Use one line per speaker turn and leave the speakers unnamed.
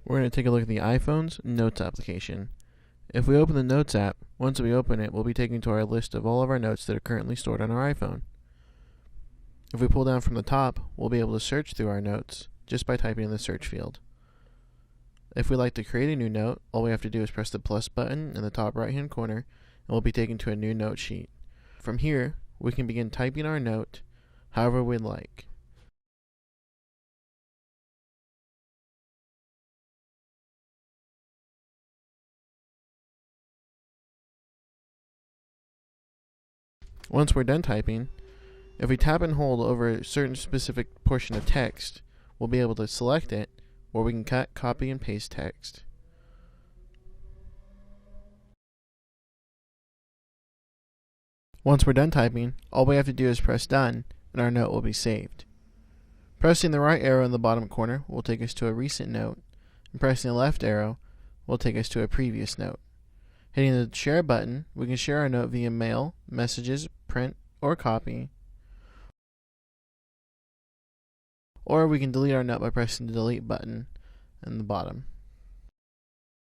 We're going to take a look at the iPhone's Notes application. If we open the Notes app, once we open it, we'll be taken to our list of all of our notes that are currently stored on our iPhone. If we pull down from the top, we'll be able to search through our notes just by typing in the search field. If we'd like to create a new note, all we have to do is press the plus button in the top right hand corner, and we'll be taken to a new note sheet. From here, we can begin typing our note however we'd like. Once we're done typing, if we tap and hold over a certain specific portion of text, we'll be able to select it, or we can cut, copy, and paste text. Once we're done typing, all we have to do is press done, and our note will be saved. Pressing the right arrow in the bottom corner will take us to a recent note, and pressing the left arrow will take us to a previous note. Hitting the share button, we can share our note via mail, messages, print, or copy. Or we can delete our note by pressing the delete button in the bottom.